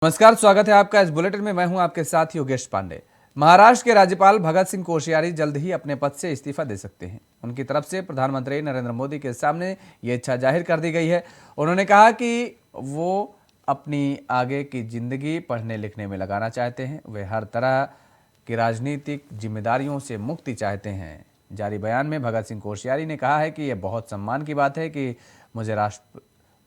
नमस्कार, स्वागत है आपका इस बुलेटिन में। मैं हूं आपके साथ योगेश पांडे। महाराष्ट्र के राज्यपाल भगत सिंह कोश्यारी जल्द ही अपने पद से इस्तीफा दे सकते हैं। उनकी तरफ से प्रधानमंत्री नरेंद्र मोदी के सामने ये इच्छा जाहिर कर दी गई है। उन्होंने कहा कि वो अपनी आगे की जिंदगी पढ़ने लिखने में लगाना चाहते हैं। वे हर तरह की राजनीतिक जिम्मेदारियों से मुक्ति चाहते हैं। जारी बयान में भगत सिंह कोश्यारी ने कहा है कि यह बहुत सम्मान की बात है कि मुझे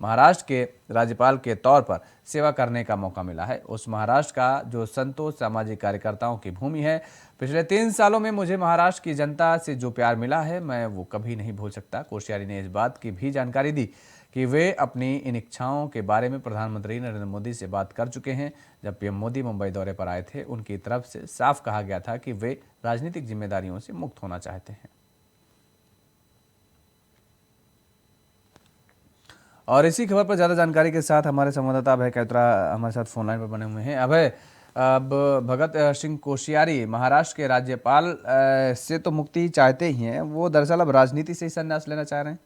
महाराष्ट्र के राज्यपाल के तौर पर सेवा करने का मौका मिला है। उस महाराष्ट्र का जो संतोष सामाजिक कार्यकर्ताओं की भूमि है। पिछले 3 सालों में मुझे महाराष्ट्र की जनता से जो प्यार मिला है, मैं वो कभी नहीं भूल सकता। कोश्यारी ने इस बात की भी जानकारी दी कि वे अपनी इन इच्छाओं के बारे में प्रधानमंत्री नरेंद्र मोदी से बात कर चुके हैं। जब पीएम मोदी मुंबई दौरे पर आए थे, उनकी तरफ से साफ कहा गया था कि वे राजनीतिक जिम्मेदारियों से मुक्त होना चाहते हैं। और इसी खबर पर ज़्यादा जानकारी के साथ हमारे संवाददाता अभय कैतरा हमारे साथ फोन लाइन पर बने हुए हैं। अभय, अब भगत सिंह कोश्यारी महाराष्ट्र के राज्यपाल से तो मुक्ति चाहते ही हैं, वो दरअसल अब राजनीति से ही संन्यास लेना चाह रहे हैं।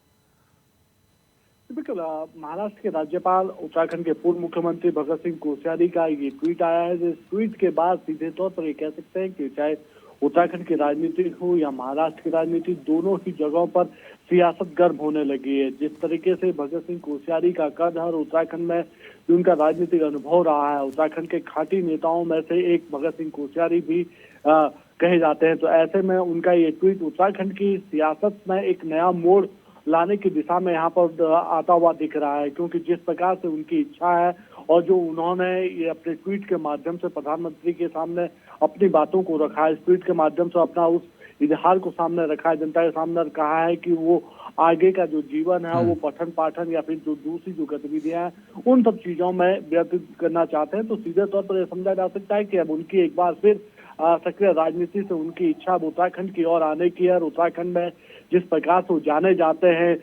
बिल्कुल। महाराष्ट्र के राज्यपाल उत्तराखंड के पूर्व मुख्यमंत्री भगत सिंह कोश्यारी का ये ट्वीट आया है। जिस ट्वीट के बाद सीधे तौर पर ये कह सकते हैं कि चाहे उत्तराखंड की राजनीति हो या महाराष्ट्र की राजनीति, दोनों ही जगहों पर सियासत गर्म होने लगी है। जिस तरीके से भगत सिंह कोश्यारी का कद और उत्तराखंड में जो उनका राजनीतिक अनुभव रहा है, उत्तराखंड के खाटी नेताओं में से एक भगत सिंह कोश्यारी भी कहे जाते हैं। तो ऐसे में उनका ये ट्वीट उत्तराखंड की सियासत में एक नया मोड़ लाने की दिशा में यहाँ पर आता हुआ दिख रहा है, क्योंकि जिस प्रकार से उनकी इच्छा है और जो उन्होंने ये अपने ट्वीट के माध्यम से प्रधानमंत्री के सामने अपनी बातों को रखा है, इस ट्वीट के माध्यम से अपना उस इजहार को सामने रखा है, जनता के सामने कहा है कि वो आगे का जो जीवन है वो पठन पाठन या फिर जो दूसरी जो गतिविधियां हैं उन सब चीजों में व्यतीत करना चाहते हैं। तो सीधे तौर पर यह समझा जा सकता है कि अब उनकी एक बार फिर सक्रिय राजनीति से उनकी इच्छा उत्तराखंड की ओर आने की है। और उत्तराखंड में जिस प्रकार से वो जाने जाते हैं,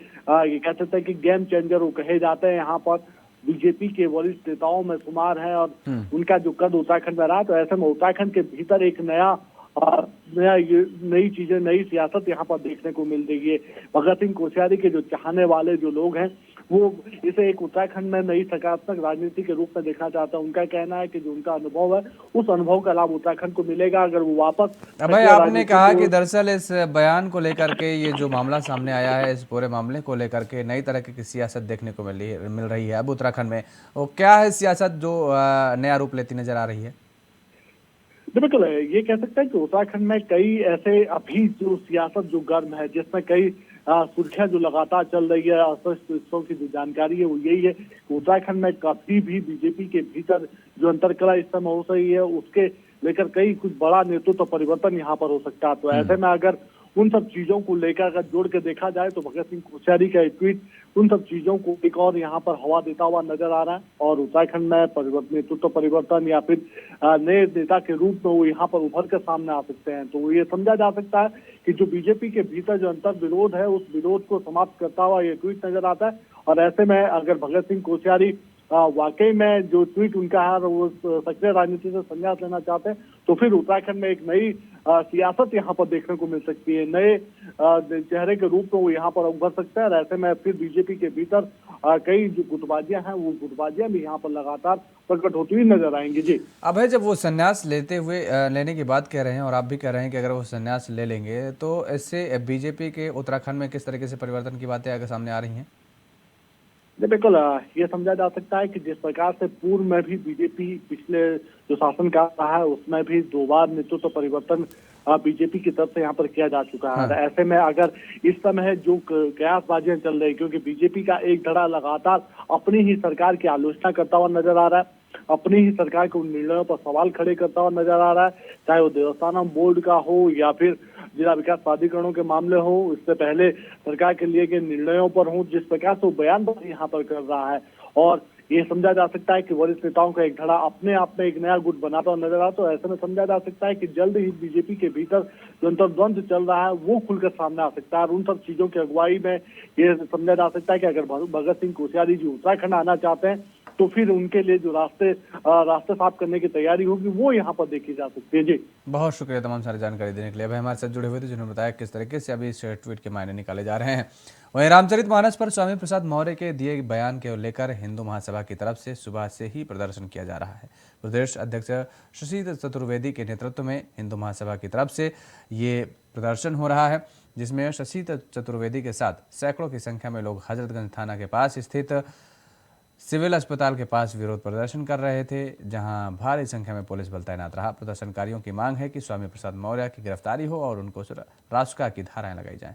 ये कह सकते हैं कि गेम चेंजर वो कहे जाते हैं, यहाँ पर बीजेपी के वरिष्ठ नेताओं में शुमार है और उनका जो कद उत्तराखंड में रहा। तो ऐसे में उत्तराखंड के भीतर एक नई चीजें, नई सियासत यहाँ पर देखने को मिल रही है। भगत सिंह कोश्यारी के जो चाहने वाले जो लोग हैं वो इसे एक उत्तराखंड में नई सकारात्मक राजनीति के रूप में देखना चाहता है। उनका कहना है कि जो उनका अनुभव है उस अनुभव का लाभ उत्तराखंड को मिलेगा अगर वो वापस। अभय, आपने कहा कि दरअसल इस बयान को लेकर के ये जो मामला सामने आया है, इस पूरे मामले को लेकर के नई तरह की सियासत देखने को मिल रही है अब उत्तराखंड में। वो क्या है सियासत जो नया रूप लेती नजर आ रही है? बिल्कुल, ये कह सकते हैं कि उत्तराखंड में कई ऐसे अभी जो सियासत जो गर्म है, जिसमें कई सुर्खियां जो लगातार चल रही है, अस्पष्ट हिस्सों की जो जानकारी है वो यही है कि उत्तराखंड में कभी भी बीजेपी के भीतर जो अंतरकलह इस समय हो रही है उसके लेकर कई कुछ बड़ा नेतृत्व परिवर्तन यहाँ पर हो सकता है। तो ऐसे में अगर उन सब चीजों को लेकर अगर जोड़ के देखा जाए तो भगत सिंह कोश्यारी का ट्वीट उन सब चीजों को एक और यहाँ पर हवा देता हुआ नजर आ रहा है। और उत्तराखंड में नेतृत्व परिवर्तन या फिर नए नेता के रूप में वो यहाँ पर उभर कर सामने आ सकते हैं। तो ये समझा जा सकता है कि जो बीजेपी के भीतर जो अंतर विरोध है उस विरोध को समाप्त करता हुआ ये ट्वीट नजर आता है। और ऐसे में अगर भगत सिंह कोश्यारी वाकई में जो ट्वीट उनका है वो सक्रिय राजनीति से संन्यास लेना चाहते हैं तो फिर उत्तराखंड में एक नई सियासत यहाँ पर देखने को मिल सकती है। नए चेहरे के रूप में वो यहाँ पर उभर सकते हैं। और ऐसे में फिर बीजेपी के भीतर कई जो गुटबाजियां हैं वो गुटबाजियां भी यहाँ पर लगातार प्रकट होती हुई नजर आएंगी। जी अभय, जब वो संन्यास लेने की बात कह रहे हैं और आप भी कह रहे हैं कि अगर वो संन्यास ले लेंगे तो इससे बीजेपी के उत्तराखंड में किस तरीके से परिवर्तन की बातें आगे सामने आ रही हैं? बिल्कुल, ये समझा जा सकता है कि जिस प्रकार से पूर्व में भी बीजेपी पिछले जो शासनकाल रहा है उसमें भी 2 बार नेतृत्व परिवर्तन बीजेपी की तरफ से यहाँ पर किया जा चुका है। हाँ। ऐसे में अगर इस समय जो कयासबाजियां चल रही, क्योंकि बीजेपी का एक धड़ा लगातार अपनी ही सरकार की आलोचना करता हुआ नजर आ रहा है, अपनी ही सरकार के उन निर्णयों पर सवाल खड़े करता हुआ नजर आ रहा है, चाहे वो देवस्थानम बोर्ड का हो या फिर जिला विकास प्राधिकरणों के मामले हो, इससे पहले सरकार के लिए के निर्णयों पर हो, जिस प्रकार से वो बयानबाजी यहाँ पर कर रहा है। और ये समझा जा सकता है कि वरिष्ठ नेताओं का एक धड़ा अपने आप में एक नया गुट बनाता हुआ नजर आता है। तो ऐसे में समझा जा सकता है कि जल्द ही बीजेपी के भीतर जो अंतर्द्वंद चल रहा है वो खुलकर सामने आ सकता है। और उन सब चीजों की अगुवाई में ये समझा जा सकता है कि अगर भगत सिंह कोश्यारी जी उत्तराखंड आना चाहते हैं तो फिर उनके लिए जो रास्ते साफ करने की तैयारी होगी वो यहाँ पर देखी जा सकती है। जी, बहुत शुक्रिया तमाम सारी जानकारी देने के लिए। अभी हमारे साथ जुड़े हुए थे जिन्होंने बताया किस तरीके से अभी इस ट्वीट के मायने निकाले जा रहे हैं। वहीं रामचरितमानस पर स्वामी प्रसाद मौर्य के दिए बयान को लेकर हिंदू महासभा की तरफ से सुबह से ही प्रदर्शन किया जा रहा है। प्रदेश अध्यक्ष शशि चतुर्वेदी के नेतृत्व में हिंदू महासभा की तरफ से ये प्रदर्शन हो रहा है, जिसमें शशि चतुर्वेदी के साथ सैकड़ों की संख्या में लोग हजरतगंज थाना के पास स्थित सिविल अस्पताल के पास विरोध प्रदर्शन कर रहे थे, जहां भारी संख्या में पुलिस बल तैनात रहा। प्रदर्शनकारियों की मांग है कि स्वामी प्रसाद मौर्य की गिरफ्तारी हो और उनको रासुका की धाराएं लगाई जाएं।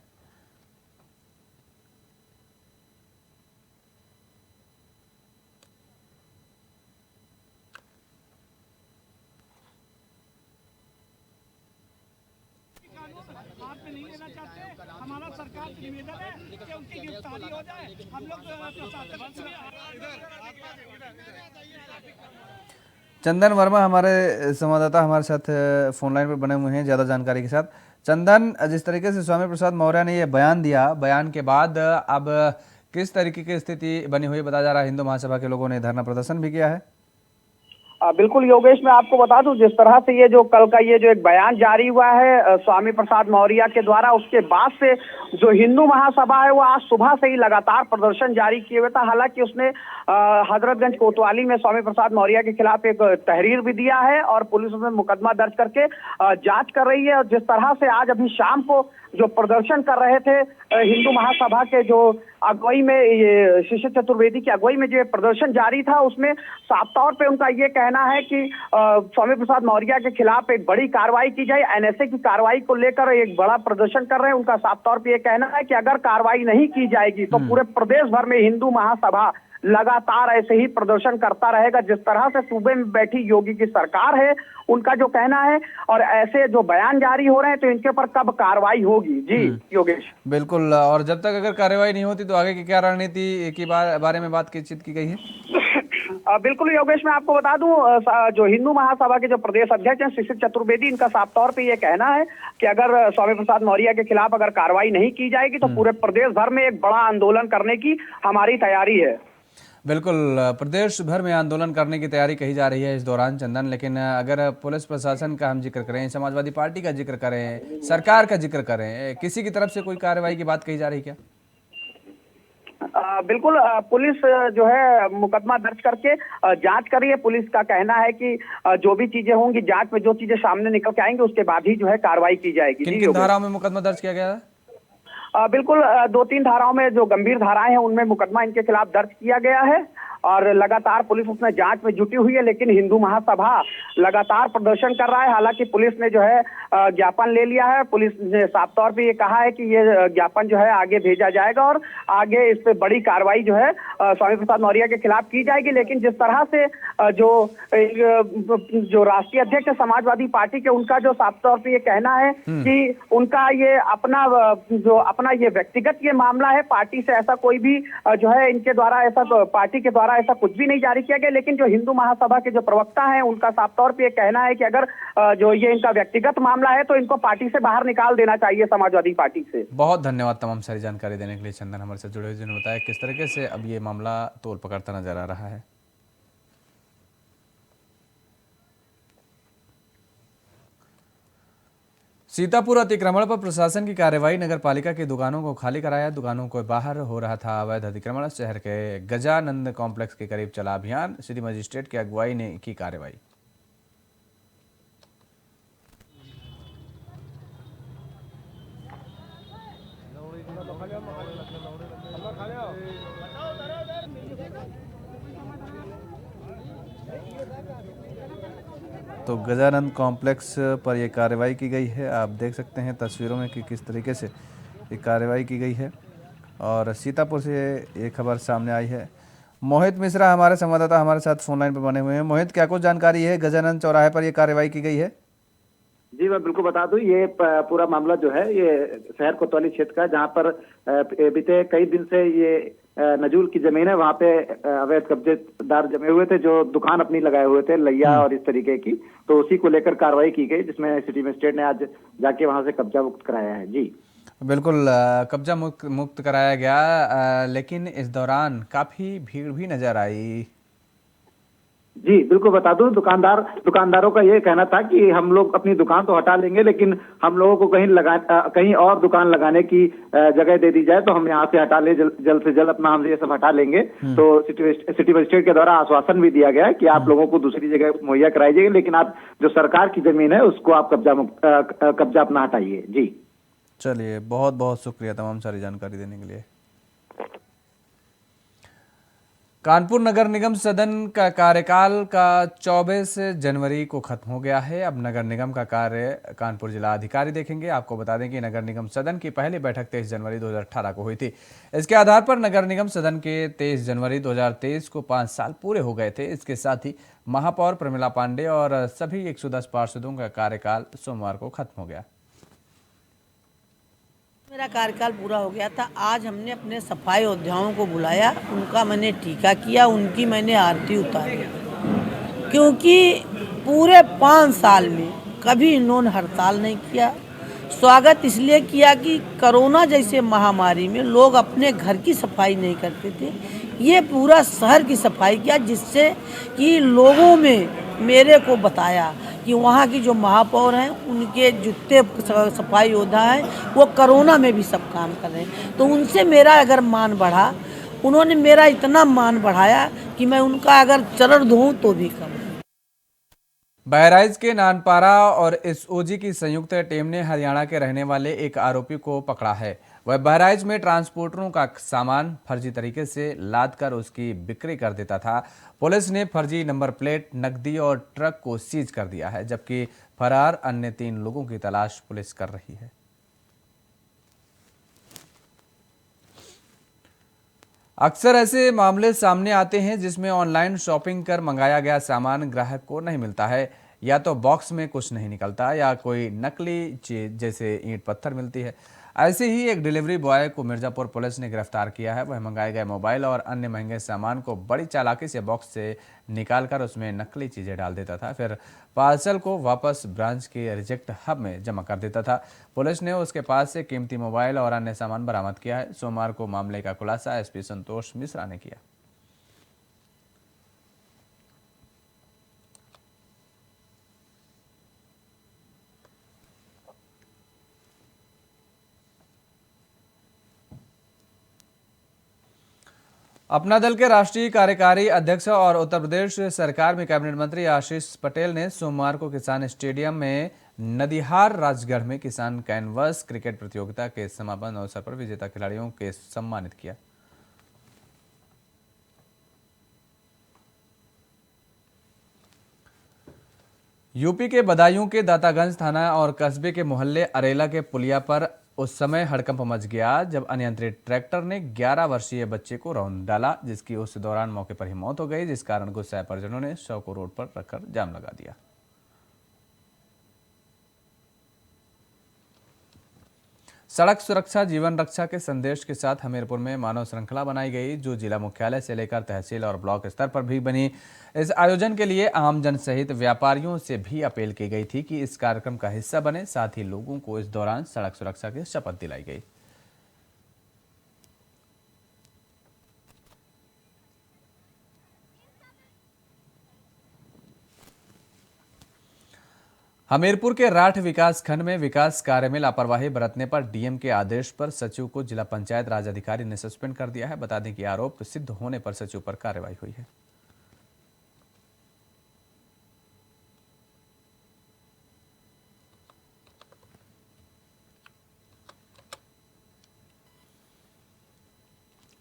हाथ में नहीं लेना चाहते। हमारा सरकार से निवेदन है कि उनकी गिरफ्तारी हो जाए। हम लोग चंदन वर्मा हमारे संवाददाता हमारे साथ फोन लाइन पर बने हुए हैं ज़्यादा जानकारी के साथ। चंदन, जिस तरीके से स्वामी प्रसाद मौर्य ने ये बयान दिया, बयान के बाद अब किस तरीके की स्थिति बनी हुई बताया जा रहा है? हिंदू महासभा के लोगों ने धरना प्रदर्शन भी किया है। बिल्कुल योगेश, मैं आपको बता दूं, जिस तरह से ये जो कल का ये जो एक बयान जारी हुआ है स्वामी प्रसाद मौर्य के द्वारा, उसके बाद से जो हिंदू महासभा है वो आज सुबह से ही लगातार प्रदर्शन जारी किए हुए था। हालांकि उसने हजरतगंज कोतवाली में स्वामी प्रसाद मौर्य के खिलाफ एक तहरीर भी दिया है और पुलिस उसमें मुकदमा दर्ज करके जांच कर रही है। और जिस तरह से आज अभी शाम को जो प्रदर्शन कर रहे थे हिंदू महासभा के जो अगुवाई में, ये शशि चतुर्वेदी की अगुवाई में जो प्रदर्शन जारी था, उसमें साफ तौर पे उनका ये कहना है कि स्वामी प्रसाद मौर्य के खिलाफ एक बड़ी कार्रवाई की जाए। एनएसए की कार्रवाई को लेकर एक बड़ा प्रदर्शन कर रहे हैं। उनका साफ तौर पे ये कहना है कि अगर कार्रवाई नहीं की जाएगी तो पूरे प्रदेश भर में हिंदू महासभा लगातार ऐसे ही प्रदर्शन करता रहेगा। जिस तरह से सूबे में बैठी योगी की सरकार है, उनका जो कहना है, और ऐसे जो बयान जारी हो रहे हैं, तो इनके ऊपर कब कार्रवाई होगी। जी योगेश, बिल्कुल। और जब तक अगर कार्रवाई नहीं होती तो आगे की क्या रणनीति के बारे में बातचीत की गई है? बिल्कुल योगेश, मैं आपको बता दूं, जो हिंदू महासभा के जो प्रदेश अध्यक्ष हैं शशि चतुर्वेदी, इनका साफ तौर पे ये कहना है कि अगर स्वामी प्रसाद मौर्य के खिलाफ अगर कार्रवाई नहीं की जाएगी तो पूरे प्रदेश भर में एक बड़ा आंदोलन करने की हमारी तैयारी है। बिल्कुल, प्रदेश भर में आंदोलन करने की तैयारी कही जा रही है इस दौरान चंदन। लेकिन अगर पुलिस प्रशासन का हम जिक्र करें, समाजवादी पार्टी का जिक्र करें, सरकार का जिक्र करें, किसी की तरफ से कोई कार्रवाई की बात कही जा रही क्या? बिल्कुल, पुलिस जो है मुकदमा दर्ज करके जांच कर रही है। पुलिस का कहना है कि जो भी चीजें होंगी जांच में, जो चीजें सामने निकल के आएंगी उसके बाद ही जो है कार्रवाई की जाएगी। किन किन धाराओं में मुकदमा दर्ज किया गया है? बिल्कुल, 2-3 धाराओं में जो गंभीर धाराएं हैं उनमें मुकदमा इनके खिलाफ दर्ज किया गया है और लगातार पुलिस उसमें जांच में जुटी हुई है। लेकिन हिंदू महासभा लगातार प्रदर्शन कर रहा है। हालांकि पुलिस ने जो है ज्ञापन ले लिया है। पुलिस ने साफ तौर पे ये कहा है कि ये ज्ञापन जो है आगे भेजा जाएगा और आगे इस पे बड़ी कार्रवाई जो है स्वामी प्रसाद मौर्य के खिलाफ की जाएगी। लेकिन जिस तरह से जो राष्ट्रीय अध्यक्ष है समाजवादी पार्टी के, उनका जो साफ तौर पे ये कहना है कि उनका ये अपना ये व्यक्तिगत ये मामला है, पार्टी से ऐसा कोई भी जो है इनके द्वारा ऐसा पार्टी के द्वारा ऐसा कुछ भी नहीं जारी किया गया। लेकिन जो हिंदू महासभा के जो प्रवक्ता हैं उनका साफ तौर पे ये कहना है कि अगर जो ये इनका व्यक्तिगत मामला है तो इनको पार्टी से बाहर निकाल देना चाहिए, समाजवादी पार्टी से। बहुत धन्यवाद तमाम सारी जानकारी देने के लिए चंदन, हमारे साथ जुड़े हुए जिन्होंने बताया किस तरीके से अब ये मामला तोल पकड़ता नजर आ रहा है। सीतापुर अतिक्रमण पर प्रशासन की कार्यवाही, नगर पालिका की दुकानों को खाली कराया, दुकानों के बाहर हो रहा था अवैध अतिक्रमण। शहर के गजानंद कॉम्प्लेक्स के करीब चला अभियान, सिटी मजिस्ट्रेट की अगुवाई ने की कार्रवाई। तो गजानंद कॉम्प्लेक्स पर यह कार्रवाई की गई है। आप देख सकते हैं तस्वीरों में कि किस तरीके से ये कार्रवाई की गई है। और सीतापुर से ये खबर सामने आई है। मोहित मिश्रा हमारे संवाददाता हमारे साथ फोन लाइन पर बने हुए हैं। मोहित, क्या कुछ जानकारी है? गजानंद चौराहे पर यह कार्रवाई की गई है। जी मैं बिल्कुल बता दूं, ये पूरा मामला जो है ये शहर कोतवाली क्षेत्र का, जहां पर बीते कई दिन से ये नजूल की जमीन है, वहां पे अवैध कब्जेदार जमे हुए थे जो दुकान अपनी लगाए हुए थे, लैया और इस तरीके की। तो उसी को लेकर कार्रवाई की गई, जिसमें सिटी मजिस्ट्रेट ने आज जाके वहां से कब्जा मुक्त कराया है। जी बिल्कुल, कब्जा मुक्त कराया गया। लेकिन इस दौरान काफी भीड़ भी नजर आई। जी बिल्कुल बता दूं, दुकानदारों का ये कहना था कि हम लोग अपनी दुकान तो हटा लेंगे, लेकिन हम लोगों को कहीं और दुकान लगाने की जगह दे दी जाए तो हम यहाँ से हटा ले, जल्द से जल्द अपना हम ये सब हटा लेंगे। तो सिटी मजिस्ट्रेट के द्वारा आश्वासन भी दिया गया है कि आप लोगों को दूसरी जगह मुहैया कराई जाएगी, लेकिन आप जो सरकार की जमीन है उसको आप कब्जा अपना हटाइए। जी चलिए, बहुत बहुत शुक्रिया तमाम सारी जानकारी देने के लिए। कानपुर नगर निगम सदन का कार्यकाल का 24 जनवरी को खत्म हो गया है। अब नगर निगम का कार्य कानपुर जिला अधिकारी देखेंगे। आपको बता दें कि नगर निगम सदन की पहली बैठक 23 जनवरी 2018 को हुई थी। इसके आधार पर नगर निगम सदन के 23 जनवरी 2023 को 5 साल पूरे हो गए थे। इसके साथ ही महापौर प्रमिला पांडे और सभी 110 पार्षदों का कार्यकाल सोमवार को खत्म हो गया। मेरा कार्यकाल पूरा हो गया था। आज हमने अपने सफाई योद्धाओं को बुलाया, उनका मैंने टीका किया, उनकी मैंने आरती उतारी, क्योंकि पूरे 5 साल में कभी इन्होंने हड़ताल नहीं किया। स्वागत इसलिए किया कि कोरोना जैसे महामारी में लोग अपने घर की सफाई नहीं करते थे, ये पूरा शहर की सफाई किया, जिससे कि लोगों में मेरे को बताया कि वहाँ की जो महापौर हैं उनके जितने सफाई योद्धा हैं वो कोरोना में भी सब काम कर रहे हैं। तो उनसे मेरा अगर मान बढ़ा, उन्होंने मेरा इतना मान बढ़ाया कि मैं उनका अगर चरण धोऊं तो भी कम। बहराइच के नानपारा और एसओजी की संयुक्त टीम ने हरियाणा के रहने वाले एक आरोपी को पकड़ा है। वह बहराइच में ट्रांसपोर्टरों का सामान फर्जी तरीके से लाद कर उसकी बिक्री कर देता था। पुलिस ने फर्जी नंबर प्लेट, नकदी और ट्रक को सीज कर दिया है, जबकि फरार अन्य 3 लोगों की तलाश पुलिस कर रही है। अक्सर ऐसे मामले सामने आते हैं जिसमें ऑनलाइन शॉपिंग कर मंगाया गया सामान ग्राहक को नहीं मिलता है, या तो बॉक्स में कुछ नहीं निकलता या कोई नकली चीज जैसे ईंट पत्थर मिलती है। ऐसे ही एक डिलीवरी बॉय को मिर्जापुर पुलिस ने गिरफ्तार किया है। वह मंगाए गए मोबाइल और अन्य महंगे सामान को बड़ी चालाकी से बॉक्स से निकालकर उसमें नकली चीजें डाल देता था, फिर पार्सल को वापस ब्रांच के रिजेक्ट हब में जमा कर देता था। पुलिस ने उसके पास से कीमती मोबाइल और अन्य सामान बरामद किया है। सोमवार को मामले का खुलासा एसपी संतोष मिश्रा ने किया। अपना दल के राष्ट्रीय कार्यकारी अध्यक्ष और उत्तर प्रदेश सरकार में कैबिनेट मंत्री आशीष पटेल ने सोमवार को किसान स्टेडियम में नदिहार राजगढ़ में किसान कैनवस क्रिकेट प्रतियोगिता के समापन अवसर पर विजेता खिलाड़ियों के सम्मानित किया। यूपी के बदायूं के दातागंज थाना और कस्बे के मोहल्ले अरेला के पुलिया पर उस समय हड़कंप मच गया जब अनियंत्रित ट्रैक्टर ने 11 वर्षीय बच्चे को रौंद डाला, जिसकी उस दौरान मौके पर ही मौत हो गई, जिस कारण गुस्साए परिजनों ने शव को रोड पर रखकर जाम लगा दिया। सड़क सुरक्षा जीवन रक्षा के संदेश के साथ हमीरपुर में मानव श्रृंखला बनाई गई, जो जिला मुख्यालय से लेकर तहसील और ब्लॉक स्तर पर भी बनी। इस आयोजन के लिए आमजन सहित व्यापारियों से भी अपील की गई थी कि इस कार्यक्रम का हिस्सा बने। साथ ही लोगों को इस दौरान सड़क सुरक्षा की शपथ दिलाई गई। हमीरपुर के राठ विकास खंड में विकास कार्य में लापरवाही बरतने पर डीएम के आदेश पर सचिव को जिला पंचायत राज अधिकारी ने सस्पेंड कर दिया है। बता दें कि आरोप सिद्ध होने पर सचिव पर कार्रवाई हुई है।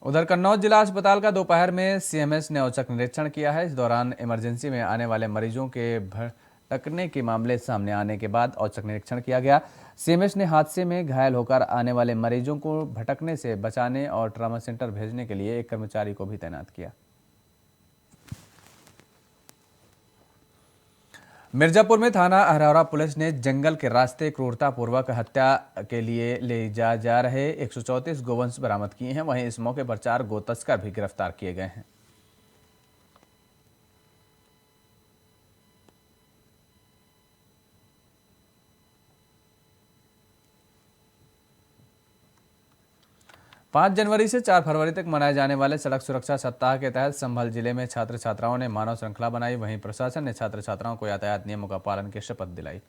उधर कन्नौज जिला अस्पताल का दोपहर में सीएमएस ने औचक निरीक्षण किया है। इस दौरान इमरजेंसी में आने वाले मरीजों के भटकने के मामले सामने आने के बाद औचक निरीक्षण किया गया। सीएमएस ने हादसे में घायल होकर आने वाले मरीजों को भटकने से बचाने और ट्रॉमा सेंटर भेजने के लिए एक कर्मचारी को भी तैनात किया। मिर्जापुर में थाना अहरौरा पुलिस ने जंगल के रास्ते क्रूरतापूर्वक हत्या के लिए ले जा रहे 134 गोवंश बरामद किए हैं। वहीं इस मौके पर 4 गो तस्कर भी गिरफ्तार किए गए हैं। 5 जनवरी से 4 फरवरी तक मनाए जाने वाले सड़क सुरक्षा सप्ताह के तहत संभल जिले में छात्र छात्राओं ने मानव श्रृंखला बनाई। वहीं प्रशासन ने छात्र छात्राओं को यातायात नियमों का पालन की शपथ दिलाई।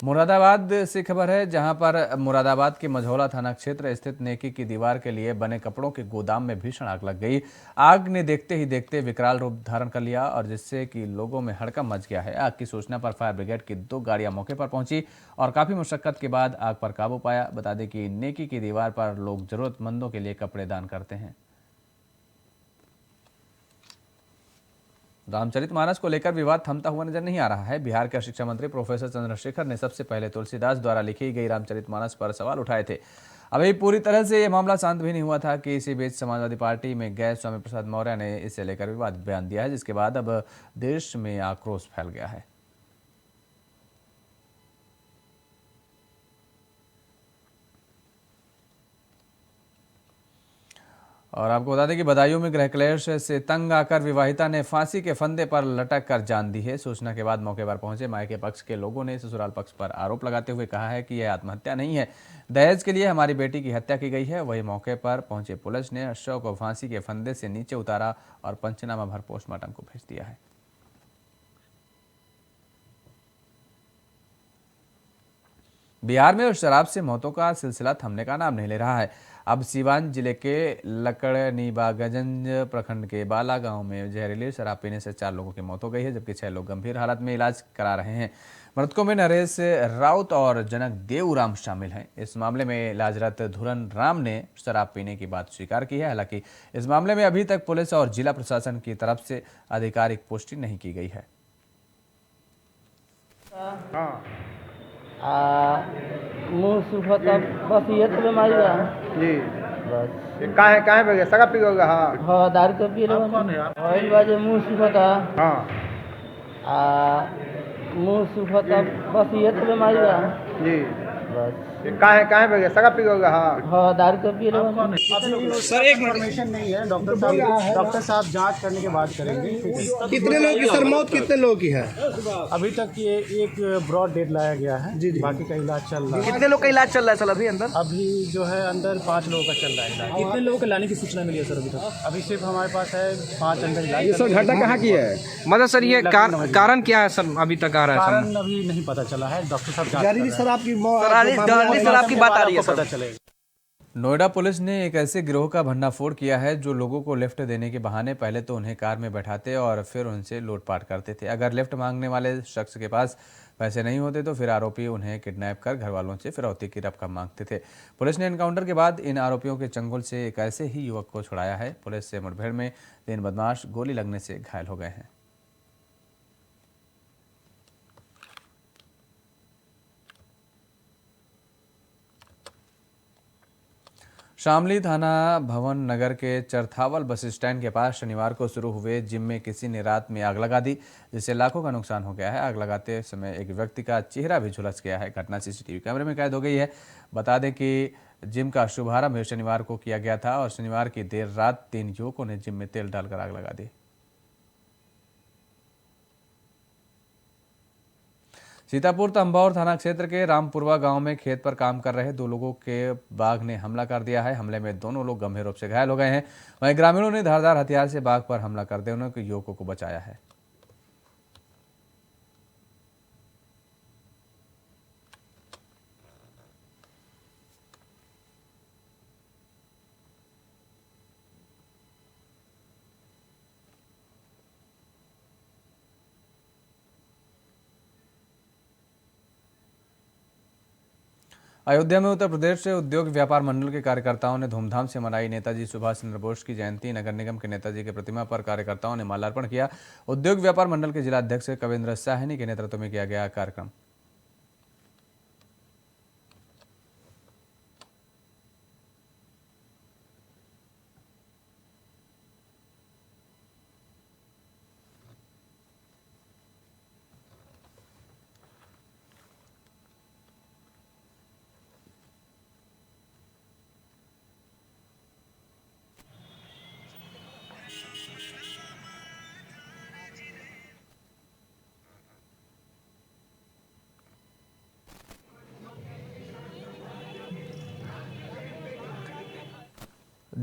मुरादाबाद से खबर है, जहां पर मुरादाबाद के मझौला थाना क्षेत्र स्थित नेकी की दीवार के लिए बने कपड़ों के गोदाम में भीषण आग लग गई। आग ने देखते ही देखते विकराल रूप धारण कर लिया और जिससे कि लोगों में हड़कंप मच गया है। आग की सूचना पर फायर ब्रिगेड की 2 गाड़ियां मौके पर पहुंची और काफी मशक्कत के बाद आग पर काबू पाया। बता दें कि नेकी की दीवार पर लोग जरूरतमंदों के लिए कपड़े दान करते हैं। रामचरितमानस को लेकर विवाद थमता हुआ नजर नहीं आ रहा है। बिहार के शिक्षा मंत्री प्रोफेसर चंद्रशेखर ने सबसे पहले तुलसीदास द्वारा लिखी गई रामचरितमानस पर सवाल उठाए थे। अभी पूरी तरह से यह मामला शांत भी नहीं हुआ था कि इसी बीच समाजवादी पार्टी में गए स्वामी प्रसाद मौर्य ने इसे लेकर विवाद बयान दिया है, जिसके बाद अब देश में आक्रोश फैल गया है। और आपको बता दें कि बदायूं में गृह क्लेश से तंग आकर विवाहिता ने फांसी के फंदे पर लटक कर जान दी है। सूचना के बाद मौके पर पहुंचे मायके पक्ष के लोगों ने ससुराल पक्ष पर आरोप लगाते हुए कहा है कि यह आत्महत्या नहीं है, दहेज के लिए हमारी बेटी की हत्या की गई है। वहीं मौके पर पहुंचे पुलिस ने शव को फांसी के फंदे से नीचे उतारा और पंचनामा भर पोस्टमार्टम को भेज दिया है। बिहार में शराब से मौतों का सिलसिला थमने का नाम नहीं ले रहा है। अब सीवान जिले के लकड़नीबागंज प्रखंड के बाला गांव में जहरीली शराब पीने से 4 लोगों की मौत हो गई है, जबकि 6 लोग गंभीर हालत में इलाज करा रहे हैं। मृतकों में नरेश राउत और जनक देवराम शामिल हैं। इस मामले में इलाजरत धुरन राम ने शराब पीने की बात स्वीकार की है। हालांकि इस मामले में अभी तक पुलिस और जिला प्रशासन की तरफ से आधिकारिक पुष्टि नहीं की गई है। मुंह सुखता बस ये तो बीमारी बा जी। बस ये काहे बगे सगा पी गए? हाँ हाँ दारू तो पी रहे ऑयल बाजे मुंह सुखता हाँ मुंह सुखता बस ये तो बीमारी बा जी। बस ये काहे बगे सगा पी गए? हाँ हाँ दारू तो पी रहे सर एक इन्फॉर्मेशन नहीं है, डॉक्टर साहब जांच करने के बाद करेंगे। कितने लोगों की सर मौत कितने लोगों की है? अभी तक ये एक ब्रॉड डेट लाया गया है जी, बाकी का इलाज चल रहा है। कितने लोग का इलाज चल रहा है सर अभी अंदर? अभी जो है अंदर 5 लोगों का चल रहा है इलाज। कितने लोगों को लाने की सूचना मिली है सर अभी तक? अभी सिर्फ हमारे पास है 5 अंदर इलाज। सर घटना कहाँ की है? मतलब सर ये कारण क्या है सर अभी तक आ रहा है? कारण अभी नहीं पता चला है, डॉक्टर साहब जांच शराब की बात आ रही है पता चलेगा। नोएडा पुलिस ने एक ऐसे गिरोह का भंडाफोड़ किया है जो लोगों को लिफ्ट देने के बहाने पहले तो उन्हें कार में बैठाते और फिर उनसे लूटपाट करते थे। अगर लिफ्ट मांगने वाले शख्स के पास पैसे नहीं होते तो फिर आरोपी उन्हें किडनैप कर घर वालों से फिरौती की रकम मांगते थे। पुलिस ने एनकाउंटर के बाद इन आरोपियों के चंगुल से एक ऐसे ही युवक को छुड़ाया है। पुलिस से मुठभेड़ में 3 बदमाश गोली लगने से घायल हो गए हैं। शामली थाना भवन नगर के चरथावल बस स्टैंड के पास शनिवार को शुरू हुए जिम में किसी ने रात में आग लगा दी, जिससे लाखों का नुकसान हो गया है। आग लगाते समय एक व्यक्ति का चेहरा भी झुलस गया है। घटना सीसीटीवी कैमरे में कैद हो गई है। बता दें कि जिम का शुभारंभ शनिवार को किया गया था और शनिवार की देर रात 3 युवकों ने जिम में तेल डालकर आग लगा दी। सीतापुर तंबौर थाना क्षेत्र के रामपुरवा गांव में खेत पर काम कर रहे 2 लोगों के बाघ ने हमला कर दिया है। हमले में दोनों लोग गंभीर रूप से घायल हो गए हैं। वहीं ग्रामीणों ने धारदार हथियार से बाघ पर हमला कर दोनों के युवकों को बचाया है। अयोध्या में उत्तर प्रदेश से उद्योग व्यापार मंडल के कार्यकर्ताओं ने धूमधाम से मनाई नेताजी सुभाष चंद्र बोस की जयंती। नगर निगम के नेताजी के प्रतिमा पर कार्यकर्ताओं ने माल्यार्पण किया। उद्योग व्यापार मंडल के जिला अध्यक्ष कविंद्र साहनी के नेतृत्व में किया गया कार्यक्रम।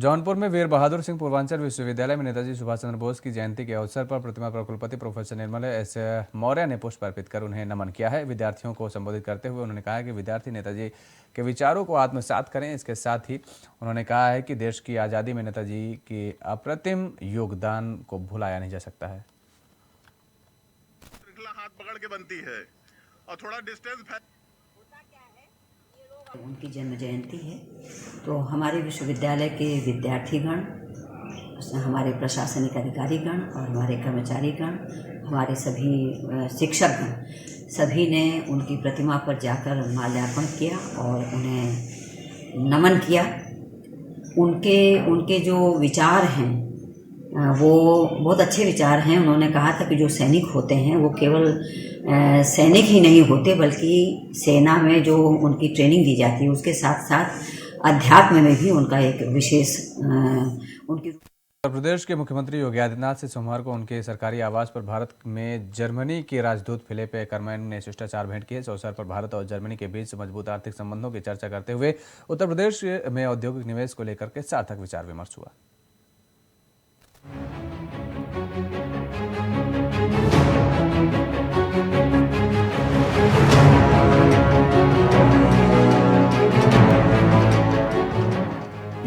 जौनपुर में वीर बहादुर सिंह पूर्वांचल विश्वविद्यालय में नेताजी सुभाष चंद्र बोस की जयंती के अवसर पर प्रतिमा पर कुलपति प्रोफेसर निर्मल एस मौर्य ने पुष्प अर्पित कर उन्हें नमन किया है। विद्यार्थियों को संबोधित करते हुए उन्होंने कहा कि विद्यार्थी नेताजी के विचारों को आत्मसात करें। इसके साथ ही उन्होंने कहा है कि देश की आज़ादी में नेताजी के अप्रतिम योगदान को भुलाया नहीं जा सकता है। हाथ पकड़ के बनती है और थोड़ा डिस्टेंस। उनकी जन्म जयंती है तो हमारे विश्वविद्यालय के विद्यार्थीगण, हमारे प्रशासनिक अधिकारीगण और हमारे कर्मचारीगण, हमारे सभी शिक्षकगण, सभी ने उनकी प्रतिमा पर जाकर माल्यार्पण किया और उन्हें नमन किया। उनके जो विचार हैं वो बहुत अच्छे विचार हैं। उन्होंने कहा था कि जो सैनिक होते हैं वो केवल सैनिक ही नहीं होते बल्कि सेना में जो उनकी ट्रेनिंग दी जाती है उसके साथ साथ अध्यात्म में भी उनका एक विशेष उनकी। उत्तर प्रदेश के मुख्यमंत्री योगी आदित्यनाथ से सोमवार को उनके सरकारी आवास पर भारत में जर्मनी के राजदूत फिलिप एकरमैन ने शिष्टाचार भेंट की। इस अवसर पर भारत और जर्मनी के बीच मजबूत आर्थिक संबंधों की चर्चा करते हुए उत्तर प्रदेश में औद्योगिक निवेश को लेकर के सार्थक विचार विमर्श हुआ।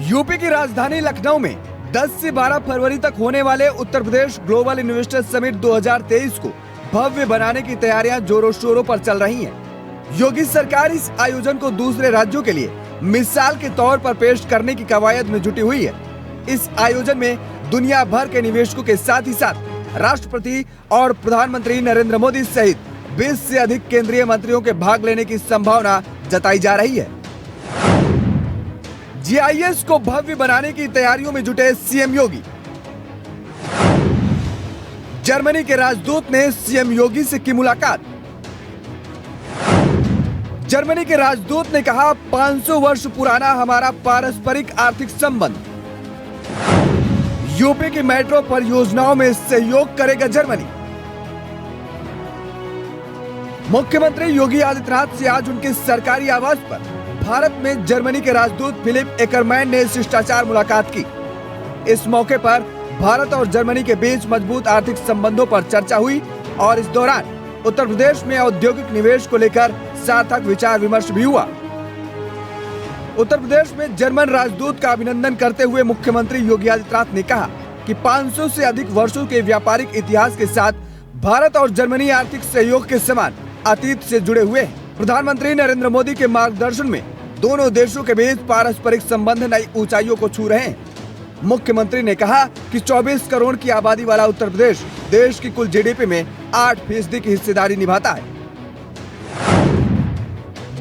यूपी की राजधानी लखनऊ में 10 से 12 फरवरी तक होने वाले Uttar Pradesh global investor summit 2023 को भव्य बनाने की तैयारियां जोरों शोरों पर चल रही हैं। योगी सरकार इस आयोजन को दूसरे राज्यों के लिए मिसाल के तौर पर पेश करने की कवायद में जुटी हुई है। इस आयोजन में दुनिया भर के निवेशकों के साथ ही साथ राष्ट्रपति और प्रधानमंत्री नरेंद्र मोदी सहित 20 से अधिक केंद्रीय मंत्रियों के भाग लेने की संभावना जताई जा रही है। GIS को भव्य बनाने की तैयारियों में जुटे सीएम योगी। जर्मनी के राजदूत ने सीएम योगी से की मुलाकात। जर्मनी के राजदूत ने कहा 500 वर्ष पुराना हमारा पारस्परिक आर्थिक संबंध। यूपी की मेट्रो परियोजनाओं में सहयोग करेगा जर्मनी। मुख्यमंत्री योगी आदित्यनाथ से आज उनके सरकारी आवास पर भारत में जर्मनी के राजदूत फिलिप एकरमैन ने शिष्टाचार मुलाकात की। इस मौके पर भारत और जर्मनी के बीच मजबूत आर्थिक संबंधों पर चर्चा हुई और इस दौरान उत्तर प्रदेश में औद्योगिक निवेश को लेकर सार्थक विचार विमर्श भी हुआ। उत्तर प्रदेश में जर्मन राजदूत का अभिनंदन करते हुए मुख्यमंत्री योगी आदित्यनाथ ने कहा कि 500 से अधिक वर्षों के व्यापारिक इतिहास के साथ भारत और जर्मनी आर्थिक सहयोग के समान अतीत से जुड़े हुए हैं। प्रधानमंत्री नरेंद्र मोदी के मार्गदर्शन में दोनों देशों के बीच पारस्परिक संबंध नई ऊंचाइयों को छू रहे हैं। मुख्यमंत्री ने कहा कि 24 करोड़ की आबादी वाला उत्तर प्रदेश देश की कुल GDP में 8% की हिस्सेदारी निभाता है।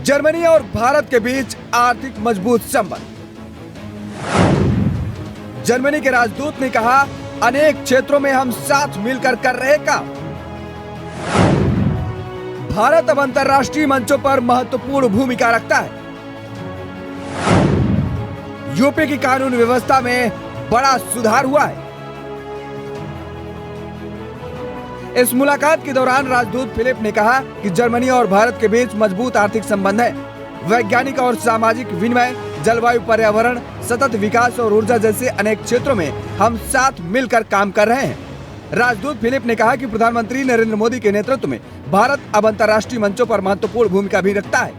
जर्मनी और भारत के बीच आर्थिक मजबूत संबंध। जर्मनी के राजदूत ने कहा अनेक क्षेत्रों में हम साथ मिलकर कर रहे काम। भारत अब अंतर्राष्ट्रीय मंचों पर महत्वपूर्ण भूमिका रखता है। यूपी की कानून व्यवस्था में बड़ा सुधार हुआ है। इस मुलाकात के दौरान राजदूत फिलिप ने कहा कि जर्मनी और भारत के बीच मजबूत आर्थिक संबंध है। वैज्ञानिक और सामाजिक विनिमय, जलवायु, पर्यावरण, सतत विकास और ऊर्जा जैसे अनेक क्षेत्रों में हम साथ मिलकर काम कर रहे हैं। राजदूत फिलिप ने कहा कि प्रधानमंत्री नरेंद्र मोदी के नेतृत्व में भारत अब अंतर्राष्ट्रीय मंचों पर महत्वपूर्ण भूमिका भी रखता है।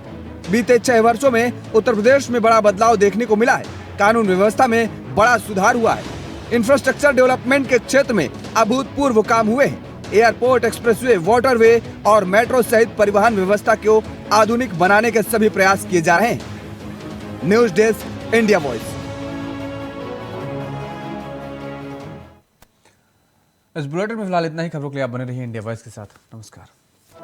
बीते 6 वर्षों में उत्तर प्रदेश में बड़ा बदलाव देखने को मिला है। कानून व्यवस्था में बड़ा सुधार हुआ है। इंफ्रास्ट्रक्चर डेवलपमेंट के क्षेत्र में अभूतपूर्व काम हुए हैं। एयरपोर्ट, एक्सप्रेसवे, वाटरवे और मेट्रो सहित परिवहन व्यवस्था को आधुनिक बनाने के सभी प्रयास किए जा रहे हैं। News desk, India voice. इस बुलेटिन में फिलहाल इतना ही। खबरों के लिए आप बने रहिए इंडिया वॉइस के साथ। नमस्कार।